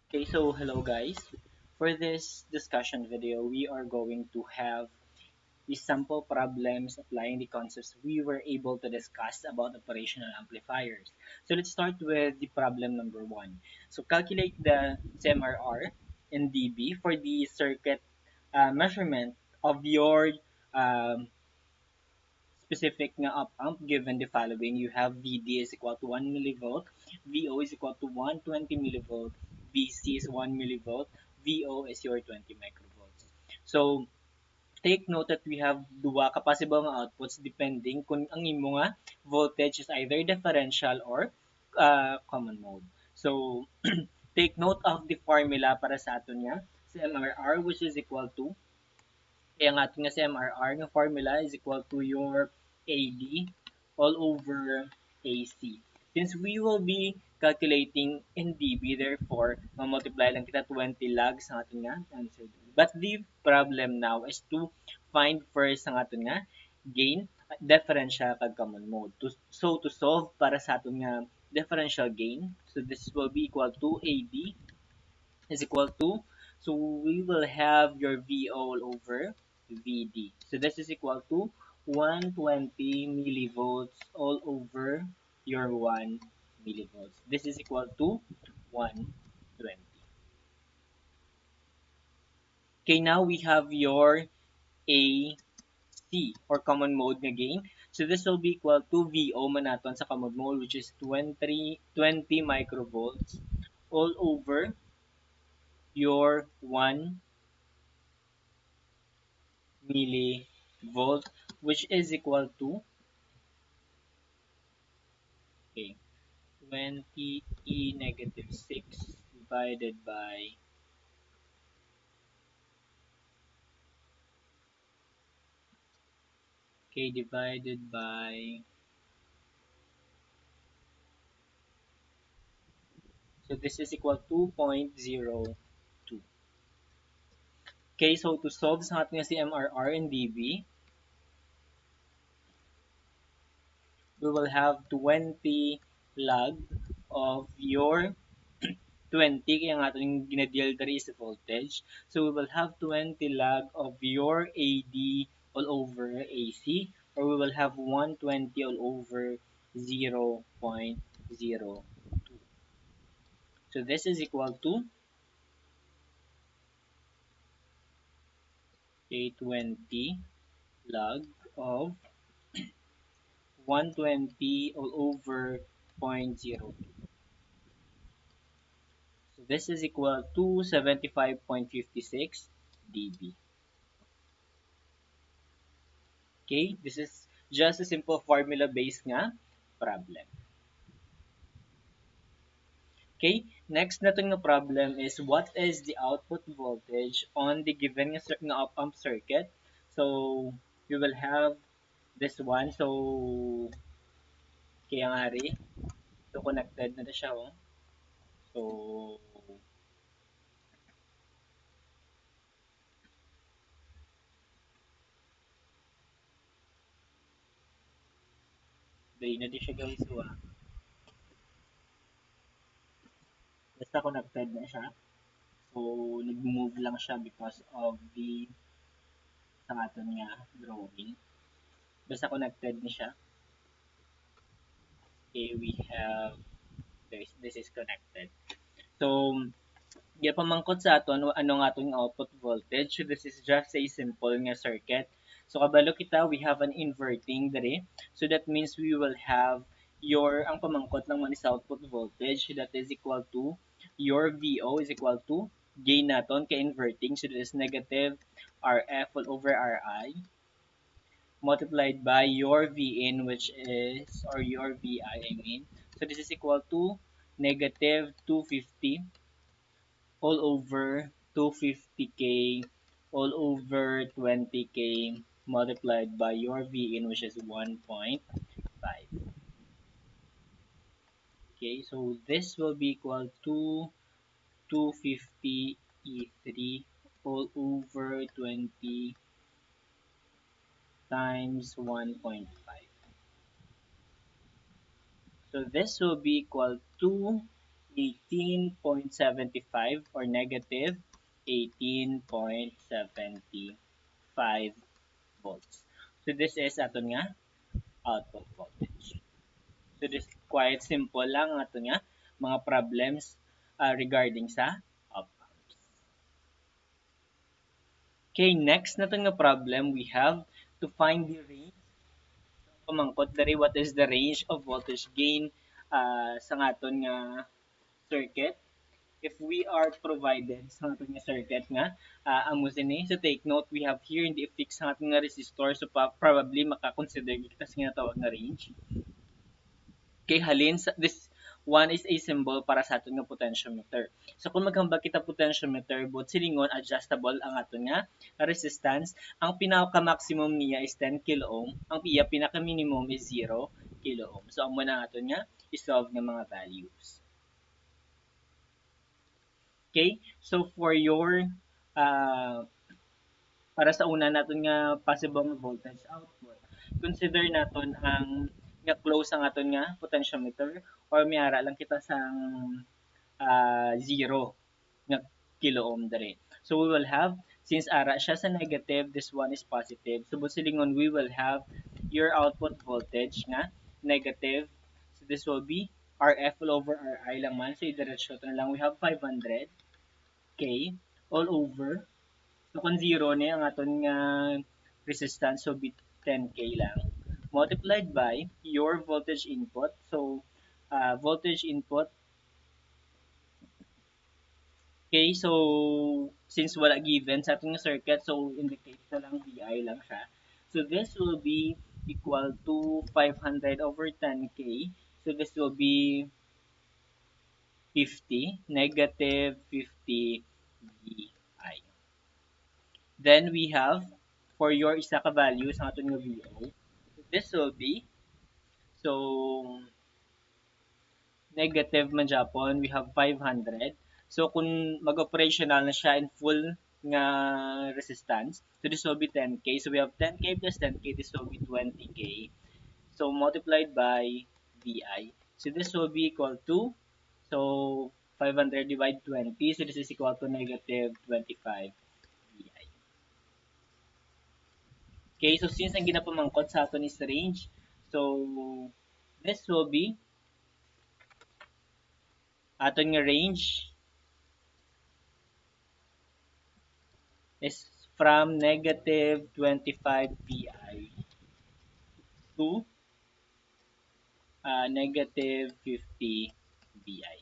Okay, so hello guys. For this discussion video, we are going to have the sample problems applying the concepts we were able to discuss about operational amplifiers. So let's start with the problem number one. So calculate the CMRR in dB for the circuit measurement of your um, specific nga op amp given the following. You have VD is equal to 1 millivolt, VO is equal to 120 millivolt, VC is 1 millivolt, VO is your 20 microvolts. So, take note that we have duwa ka possible nga outputs depending kung ang imo nga voltage is either differential or common mode. So, take note of the formula para sa aton nga CMRR which is equal to kaya ang ating nga CMRR nga formula is equal to your AD all over AC. Since we will be calculating in dB, therefore, multiply lang kita 20 log sa ating nga answer. But the problem now is to find first ang ating nga gain, differential kag common mode. So, to solve para sa ating nga differential gain, so this will be equal to AD is equal to, so we will have your V all over VD. So this is equal to 120 millivolts all over your 1 millivolts. This is equal to 120. Okay, now we have your AC or common mode nga gain. So this will be equal to VO man naton sa common mode which is 20 microvolts all over your 1 millivolt which is equal to okay 20 e negative 6 divided by divided by, so this is equal to 2.02. Okay, so to solve sa ating CMRR and dB, we will have 20 log of your 20 kaya nga ating ginadeal diri is voltage. So we will have 20 log of your AD all over AC, or we will have 120 all over 0.02. So this is equal to 820 log of 120 all over zero point 0.02. So this is equal to 75.56 dB. Okay, this is just a simple formula-based nga problem. Okay, next natin nga problem is what is the output voltage on the given nga op-amp circuit. So, we will have this one. So, kaya nga rin. So, connected na siya. Oh. So, dahil na di siya guys. So, basta connected na siya. So, nag-move lang siya because of the sa aton nga drawing. Basta connected na siya. Okay, we have this is connected. So, pamangkot sa aton ano nga atong output voltage. So, this is just a simple nga circuit. So, kabalo kita, we have an inverting dere. So, that means we will have ang pamangkot lang man is output voltage. So, that is equal to your VO is equal to gain naton ka inverting. So, that is negative RF all over RI multiplied by your Vin which is, or your I mean. So this is equal to negative 250 all over 250k all over 20k multiplied by your Vin which is 1.5. Okay, so this will be equal to 250 E3 all over 20 times 1.5. So this will be equal to 18.75 or negative 18.75 volts. So this is aton nga output voltage. So this quite simple lang ang aton nga mga problems regarding sa op amps. Okay, next natin nga problem we have to find the range. Pamangkot dari what is the range of voltage gain sa aton nga circuit if we are provided sa aton nga circuit nga amo sini. So take note we have here in the fix sa aton nga resistor, so probably makakonsider kita sa ginatawag nga range. Kay halin sa this one is a symbol para sa aton nga potentiometer. So kung maghambal kita potentiometer, both silingon adjustable ang aton nga resistance. Ang pinaka-maximum niya is 10 kilo ohm, ang pinaka-minimum is 0 kilo ohm. So amo na aton nga i-solve nga mga values. Okay? So for your para sa una naton nga possible voltage output, consider naton ang nga close ang aton nga potentiometer or miara lang kita sang 0 nga kilo ohm dere. So we will have, since ara siya sa negative, this one is positive. So silingon we will have your output voltage nga negative. So this will be RF all over RI lang man. So idiretso na lang we have 500 K all over. So kung 0 ni ang aton nga resistance, so be 10K lang multiplied by your voltage input. So voltage input. Okay, so since wala given sa ating circuit, so indicate na lang VI lang siya. So this will be equal to 500 over 10K. So this will be 50, negative 50 VI. Then we have, for your isa ka value sa ating VO, this will be, so negative man Japon, we have 500. So kung mag-operational na siya in full nga resistance, so this will be 10K. So we have 10K plus 10K, this will be 20K. So multiplied by VI. So this will be equal to, so 500 divided 20, so this is equal to negative 25 VI. Okay, so since ang ginapamangkot sa aton is range, so this will be aton nga range is from negative 25 pi to negative 50 pi.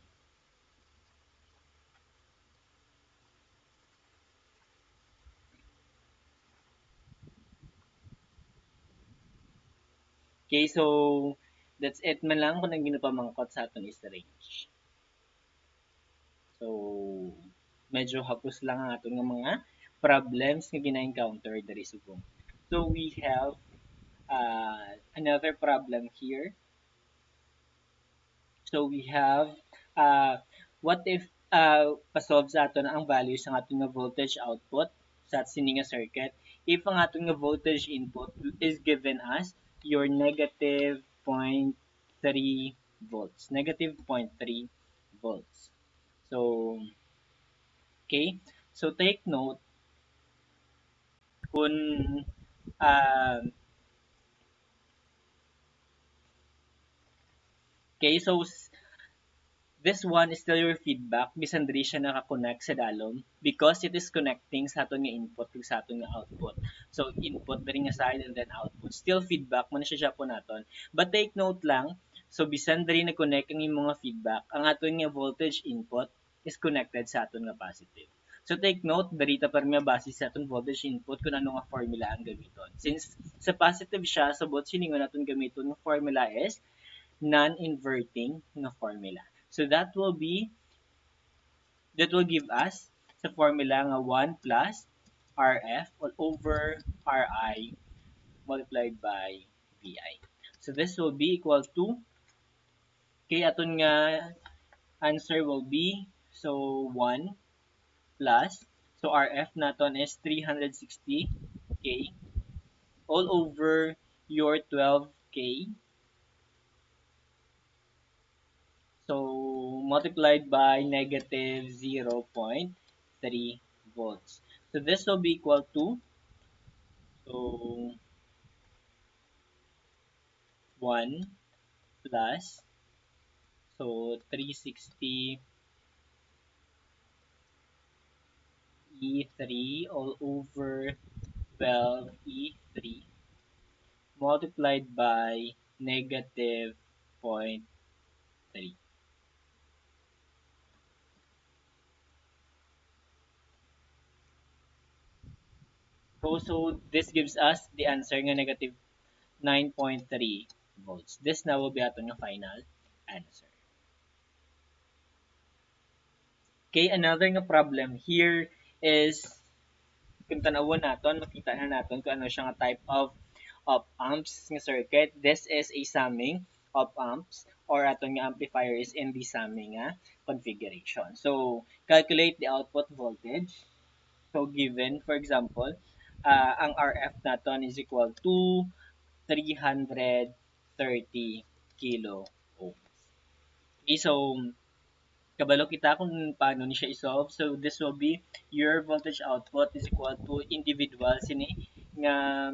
Okay, so that's it man lang kung ang ginapamangkot sa aton is range. So medyo hapos lang ang aton nga mga problems nga gina-encounter diri subong. So we have another problem here. So we have what if pa-solve sa aton ang value sa aton nga voltage output sa sini nga circuit if ang aton nga voltage input is given as your negative 0.3 volts. Negative 0.3 volts. So, okay. So, take note kung okay, so this one is still your feedback bisan diri siya naka-connect sa dalom because it is connecting sa aton nga input ug sa aton nga output. So input diri nga side and then output. Still feedback man siya po naton. But take note lang, so bisan diri na-connect ang imong nga feedback, ang aton nga voltage input is connected sa aton nga positive. So take note, diri ta par nga base sa aton voltage input kung ano nga formula ang gamiton. Since sa positive siya, so both silingon naton gamiton nga formula is non-inverting nga formula. So that will give us sa formula nga 1 plus RF all over RI multiplied by VI. So this will be equal to, kay aton nga answer will be, so 1 plus, so RF naton is 360K all over your 12K. So multiplied by negative 0.3 volts. So this will be equal to, so 1 plus, so 360 E3 all over 12 E3 multiplied by negative zero point 0.3. So this gives us the answer nga negative 9.3 volts. This now will be ato nga final answer. Okay, another nga problem here is kung tanawon naton, makita na naton kung ano siya nga type of amps nga circuit. This is a summing of amps or aton nga amplifier is in the summing nga configuration. So, calculate the output voltage. So, given, for example, ang RF naton is equal to 330 kilo ohm. Okay, so kabalo kita kung paano ni siya i-solve. So this will be your voltage output is equal to individual sini nga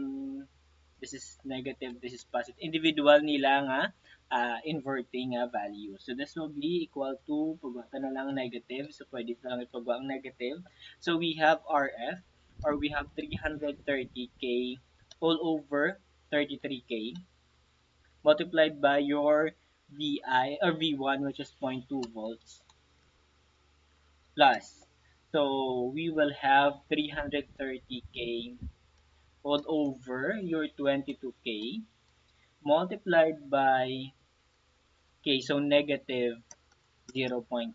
this is negative, this is positive. Individual nila nga inverting nga value. So this will be equal to pagwata na lang negative. So pwede na lang ipagwa ang negative. So we have RF or we have 330k all over 33k multiplied by your VI or V1 which is zero point 0.2 volts plus. So we will have 330k all over your 22k multiplied by k, so negative 0.5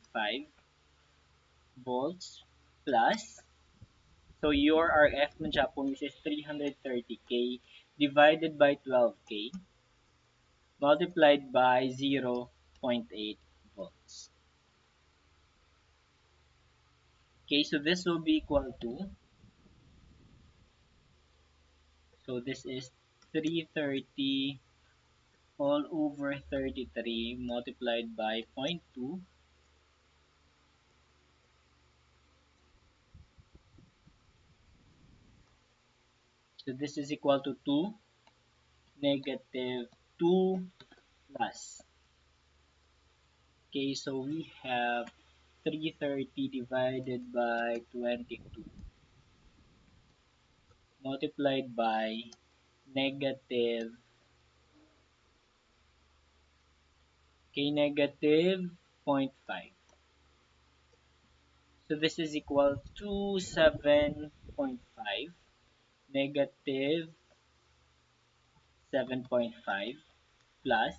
volts plus. So your RF ng Japon which is 330k divided by 12k multiplied by 0.8 volts. Okay, so this will be equal to, so this is 330 all over 33 multiplied by zero point 0.2. So this is equal to 2 negative 2 plus. Okay, so we have 330 divided by 22 multiplied by negative, okay, negative 0.5. So this is equal to 7.5 negative 7.5 plus.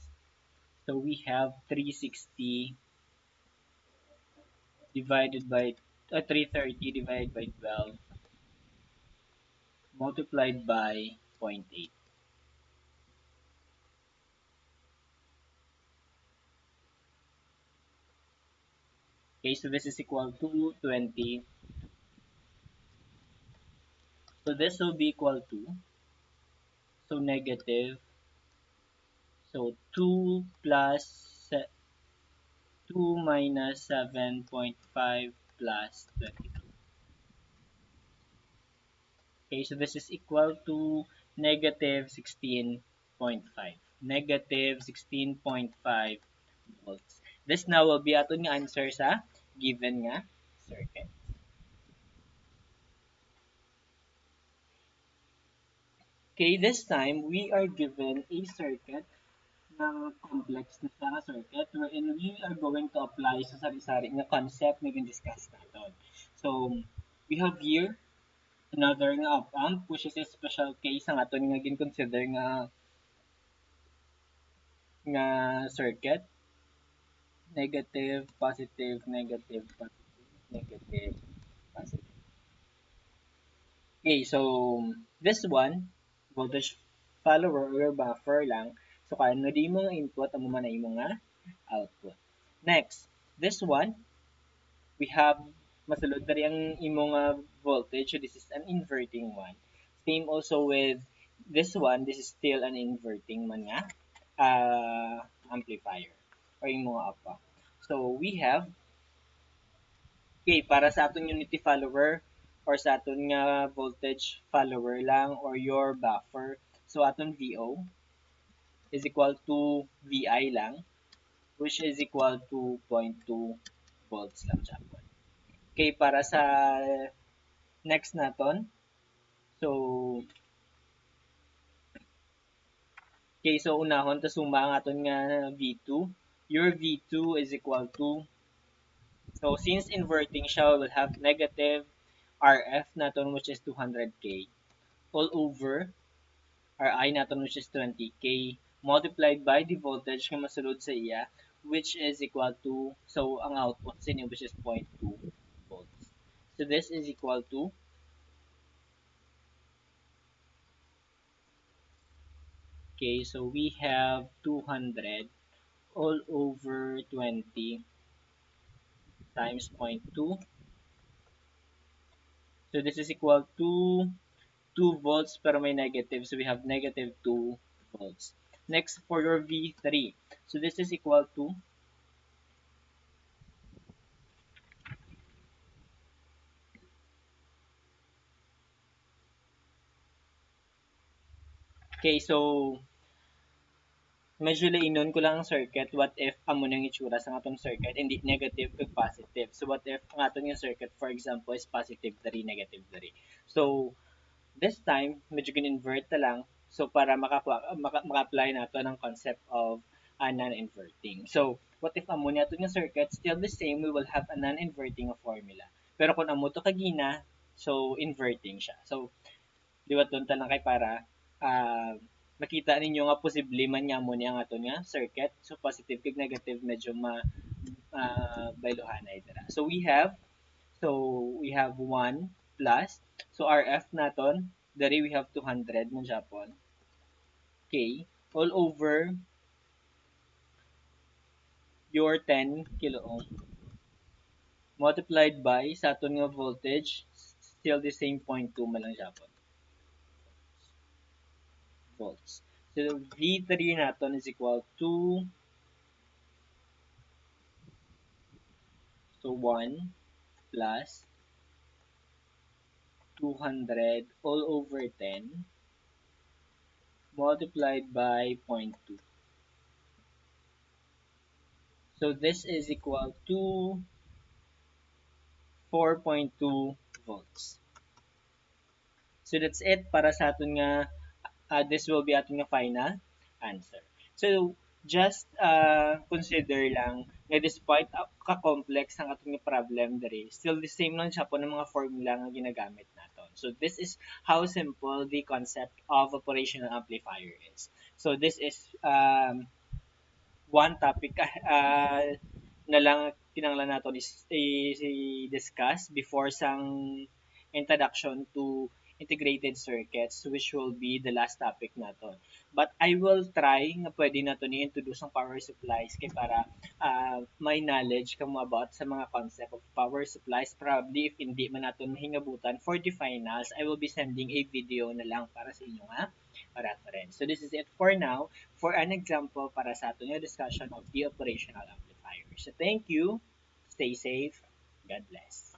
So we have 360 divided by 330 divided by 12 multiplied by zero point 0.8. Okay, so this is equal to 20. So this will be equal to, so negative, so 2 plus 2 minus 7.5 plus 22. Okay, so this is equal to negative 16.5. Negative 16.5 volts. This now will be aton nga answer sa given nga circuit. Okay, this time we are given a circuit na complex na siya nga circuit wherein we are going to apply sa sari-sari nga concept na discuss natin. So, we have here another nga op-amp which is a special case ang aton nga gin-consider nga circuit. Negative, positive, negative, positive, negative, positive. Okay, so this one, voltage follower or buffer lang. So, kano di mo nga input, amo man na imo nga output. Next, this one, we have masulod na rin ang imo nga voltage. So, this is an inverting one. Same also with this one, this is still an inverting man nga amplifier or imo nga apa. So we have, okay, para sa aton unity follower or sa aton nga voltage follower lang or your buffer. So aton VO is equal to VI lang, which is equal to 0.2 volts lang siya po. Okay, para sa next naton. So, okay, so unahon ta suma ang aton nga V2. Your V2 is equal to, so since inverting siya, we will have negative RF naton which is 200K all over Ri naton which is 20K multiplied by the voltage nga masulod sa iya which is equal to, so ang output sa inyo which is 0.2 volts. So this is equal to, okay, so we have 200 all over 20 times 0.2. So this is equal to 2 volts pero may negative. So we have negative 2 volts. Next for your V3. So this is equal to, okay, so medyo lainon ko lang ang circuit. What if amo nang itsura sa atong circuit hindi negative kag positive. So what if ang atong yung circuit for example is positive 3, negative 3. So this time medyo gin-invert na lang so para maka-apply nato ng concept of a non-inverting. So what if amo niya yung circuit still the same, we will have a non-inverting formula. Pero kung amo to kagina, so inverting siya. So liwaton ta lang kay para makita ninyo nga posible man nga mo niya nga aton nga circuit. So positive kag negative medyo baylohanay dira. So we have 1 plus, so RF naton dari we have 200 man Japon. K all over your 10 kilo ohm multiplied by sa aton nga voltage still the same 0.2 man lang Japon volts. So V3 naton is equal to, so 1 plus 200 all over 10 multiplied by zero point 0.2. So this is equal to 4.2 volts. So that's it para sa aton nga this will be aton nga final answer. So just consider lang na despite ka-complex ang aton nga problem diri, still the same lang siya po ng mga formula nga ginagamit naton. So this is how simple the concept of operational amplifier is. So this is one topic na lang kinanglan nato i-discuss before sang introduction to integrated circuits which will be the last topic naton. But I will try nga pwede nato ni introduce ang power supplies kay para may knowledge kamo about sa mga concept of power supplies. Probably if hindi man naton mahingabutan for the finals, I will be sending a video na lang para sa inyo nga reference. So this is it for now for an example para sa aton nga discussion of the operational amplifier. So thank you. Stay safe. God bless.